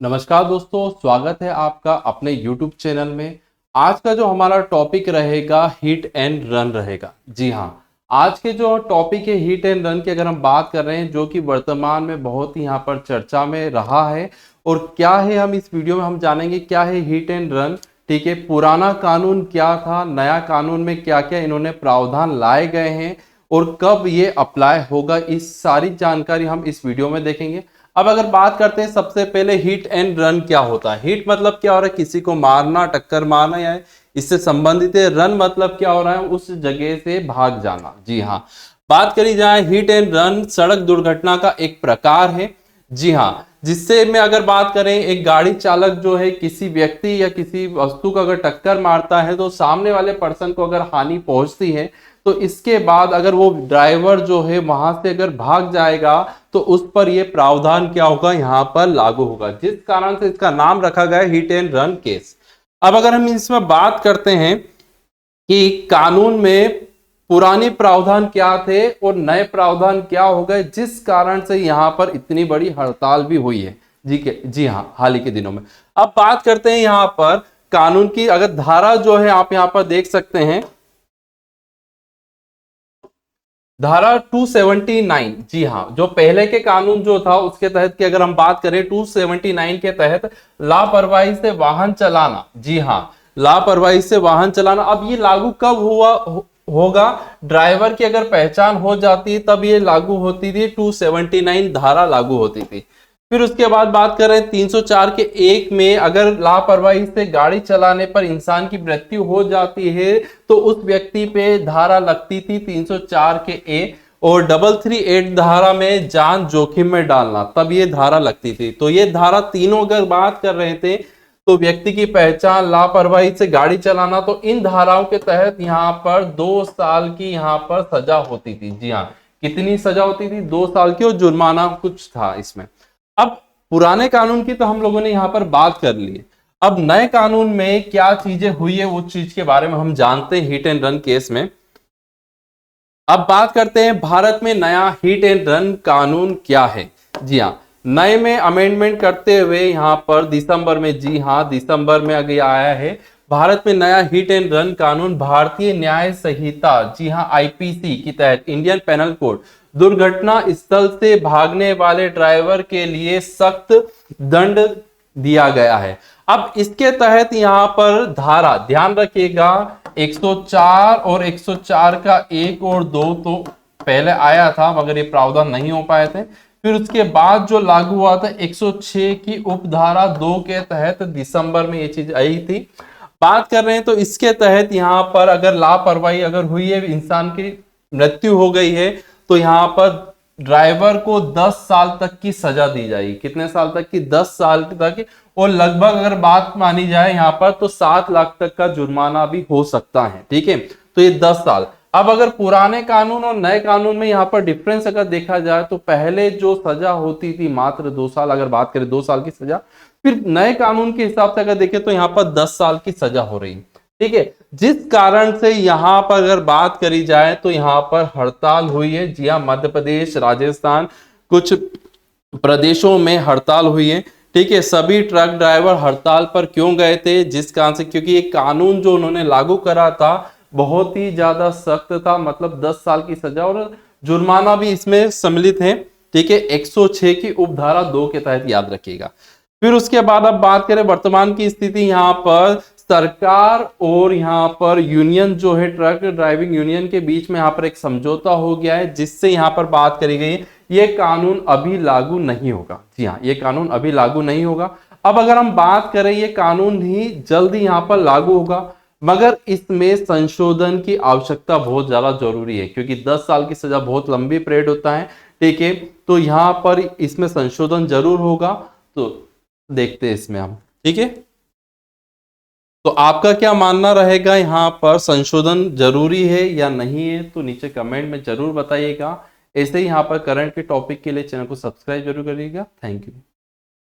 नमस्कार दोस्तों, स्वागत है आपका अपने YouTube चैनल में। आज का जो हमारा टॉपिक रहेगा हिट एंड रन रहेगा। जी हाँ, आज के जो टॉपिक है हिट एंड रन की अगर हम बात कर रहे हैं, जो कि वर्तमान में बहुत ही यहाँ पर चर्चा में रहा है। और क्या है, हम इस वीडियो में हम जानेंगे क्या है हिट एंड रन। ठीक है, पुराना कानून क्या था, नया कानून में क्या क्या इन्होंने प्रावधान लाए गए हैं और कब ये अप्लाई होगा, इस सारी जानकारी हम इस वीडियो में देखेंगे। अब अगर बात करते हैं, सबसे पहले हिट एंड रन क्या होता है। हिट मतलब क्या हो रहा है, किसी को मारना, टक्कर मारना या इससे संबंधित है। रन मतलब क्या हो रहा है, उस जगह से भाग जाना। जी हाँ, बात करी जाए हिट एंड रन सड़क दुर्घटना का एक प्रकार है। जी हाँ, जिससे में अगर बात करें, एक गाड़ी चालक जो है किसी व्यक्ति या किसी वस्तु को अगर टक्कर मारता है तो सामने वाले पर्सन को अगर हानि पहुंचती है तो इसके बाद अगर वो ड्राइवर जो है वहां से अगर भाग जाएगा तो उस पर ये प्रावधान क्या होगा, यहाँ पर लागू होगा, जिस कारण से इसका नाम रखा गया हिट एंड रन केस। अब अगर हम इसमें बात करते हैं कि कानून में पुराने प्रावधान क्या थे और नए प्रावधान क्या हो गए, जिस कारण से यहां पर इतनी बड़ी हड़ताल भी हुई है। जी हाँ, हाल ही के दिनों में। अब बात करते हैं यहां पर कानून की, अगर धारा जो है आप यहां पर देख सकते हैं, धारा 279। जी हाँ, जो पहले के कानून जो था उसके तहत की अगर हम बात करें, 279 के तहत लापरवाही से वाहन चलाना। जी हाँ, लापरवाही से वाहन चलाना। अब ये लागू कब होगा, ड्राइवर की अगर पहचान हो जाती तब ये लागू होती थी, 279 धारा लागू होती थी। फिर उसके बाद बात करें 304 के 1 में, अगर लापरवाही से गाड़ी चलाने पर इंसान की मृत्यु हो जाती है तो उस व्यक्ति पे धारा लगती थी 304 के ए। और 338 धारा में जान जोखिम में डालना, तब ये धारा लगती थी। तो ये धारा तीनों अगर बात कर रहे थे तो व्यक्ति की पहचान, लापरवाही से गाड़ी चलाना, तो इन धाराओं के तहत यहाँ पर 2 साल की यहाँ पर सजा होती थी। जी हाँ, कितनी सजा होती थी, 2 साल की, और जुर्माना कुछ था इसमें। अब पुराने कानून की तो हम लोगों ने यहां पर बात कर ली। अब नए कानून में क्या चीजें हुई है, वो चीज के बारे में हम जानते हैं हिट एंड रन केस में। अब बात करते हैं भारत में नया हिट एंड रन कानून क्या है। जी हाँ, नए में अमेंडमेंट करते हुए यहां पर दिसंबर में, जी हाँ दिसंबर में आगे आया है भारत में नया हिट एंड रन कानून। भारतीय न्याय संहिता, जी हाँ आईपीसी के तहत, इंडियन पेनल कोड, दुर्घटना स्थल से भागने वाले ड्राइवर के लिए सख्त दंड दिया गया है। अब इसके तहत यहां पर धारा, ध्यान रखिएगा, 104 और 104 का 1 और 2 तो पहले आया था मगर ये प्रावधान नहीं हो पाए थे। फिर उसके बाद जो लागू हुआ था 106 की उपधारा 2 के तहत दिसंबर में ये चीज आई थी। बात कर रहे हैं तो इसके तहत यहां पर अगर लापरवाही अगर हुई है, इंसान की मृत्यु हो गई है, तो यहां पर ड्राइवर को 10 साल तक की सजा दी जाएगी। कितने साल तक की, 10 साल तक। और लगभग अगर बात मानी जाए यहां पर तो 7 लाख तक का जुर्माना भी हो सकता है। ठीक है, तो ये 10 साल। अब अगर पुराने कानून और नए कानून में यहां पर डिफरेंस अगर देखा जाए तो पहले जो सजा होती थी मात्र 2 साल, अगर बात करें 2 साल की सजा, फिर नए कानून के हिसाब से अगर देखें तो यहां पर 10 साल की सजा हो रही है। ठीक है, जिस कारण से यहां पर अगर बात करी जाए तो यहां पर हड़ताल हुई है। जी हाँ, मध्य प्रदेश, राजस्थान, कुछ प्रदेशों में हड़ताल हुई है। ठीक है, सभी ट्रक ड्राइवर हड़ताल पर क्यों गए थे, जिस कारण से, क्योंकि ये कानून जो उन्होंने लागू करा था बहुत ही ज्यादा सख्त था, मतलब 10 साल की सजा और जुर्माना भी इसमें सम्मिलित है। ठीक है, 106 की उपधारा 2 के तहत, याद रखिएगा। फिर उसके बाद अब बात करें वर्तमान की स्थिति, यहाँ पर सरकार और यहाँ पर यूनियन जो है, ट्रक ड्राइविंग यूनियन के बीच में यहाँ पर एक समझौता हो गया है, जिससे यहाँ पर बात करी गई ये कानून अभी लागू नहीं होगा। जी हाँ, ये कानून अभी लागू नहीं होगा। अब अगर हम बात करें, ये कानून ही जल्दी यहाँ पर लागू होगा, मगर इसमें संशोधन की आवश्यकता बहुत ज्यादा जरूरी है, क्योंकि 10 साल की सजा बहुत लंबी पीरियड होता है। ठीक है, तो यहाँ पर इसमें संशोधन जरूर होगा, तो देखते हैं इसमें हम। ठीक है, तो आपका क्या मानना रहेगा, यहाँ पर संशोधन जरूरी है या नहीं है, तो नीचे कमेंट में जरूर बताइएगा। ऐसे ही यहाँ पर करंट के टॉपिक के लिए चैनल को सब्सक्राइब जरूर करिएगा। Thank you.